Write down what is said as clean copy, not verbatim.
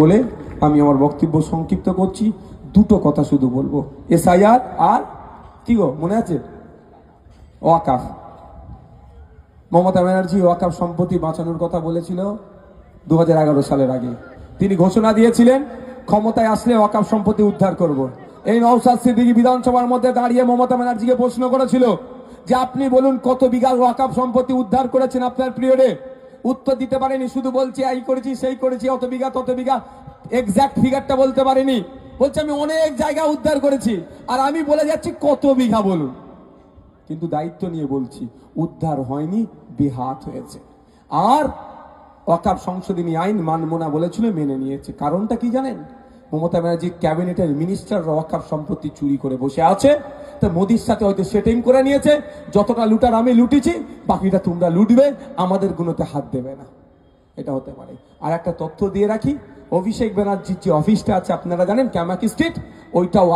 বলে আমি আমার বক্তব্য সংক্ষিপ্ত করছি। দুটো কথা শুধু বলবো, এসআইআর আর কি গো মনে আছে ওয়াকাফ। মমতা ব্যানার্জি ওয়াকাফ সম্পত্তি বাঁচানোর কথা বলেছিল 2011 সালের আগে। তিনি ঘোষণা দিয়েছিলেন ক্ষমতায় আসলে ওয়াকাফ সম্পত্তি উদ্ধার করব। এই নওশাদ সিদ্দিকী বিধানসভার মধ্যে দাঁড়িয়ে মমতা ব্যানার্জিকে প্রশ্ন করেছিল যে আপনি বলুন কত বিঘা ওয়াকাফ সম্পত্তি উদ্ধার করেছেন আপনার পিরিয়ডে। উত্তর দিতে পারেনি, শুধু বলছি এই করেছি সেই করেছি, অত বিঘা তত বিঘা, এক্সাক্ট ফিগারটা বলতে পারেনি। বলছে আমি অনেক জায়গা উদ্ধার করেছি, আর আমি বলে যাচ্ছি কত বিঘা বলুন। কিন্তু দায়িত্ব নিয়ে বলছি উদ্ধার হয়নি, বেহাত হয়েছে। আর ওয়াকাফ সংশোধনী আইন মানব না বলেছিল, মেনে নিয়েছে। কারণটা কি জানেন? মমতা ব্যানার্জির ক্যাবিনেটের মিনিস্টার ওয়াকাফ সম্পত্তি চুরি করে বসে আছে। তো মোদির সাথে হয়তো সেটিং করে নিয়েছে, যতটা লুটার আমি লুটেছি, বাকিটা তোমরা লুটবে, আমাদের গুলোতে হাত দেবে না। এটা হতে পারে। আর একটা তথ্য দিয়ে রাখি, অভিষেক ব্যানার্জির যে অফিসটা আছে আপনারা জানেন, ক্যামাকি স্ট্রিট, ওইটাও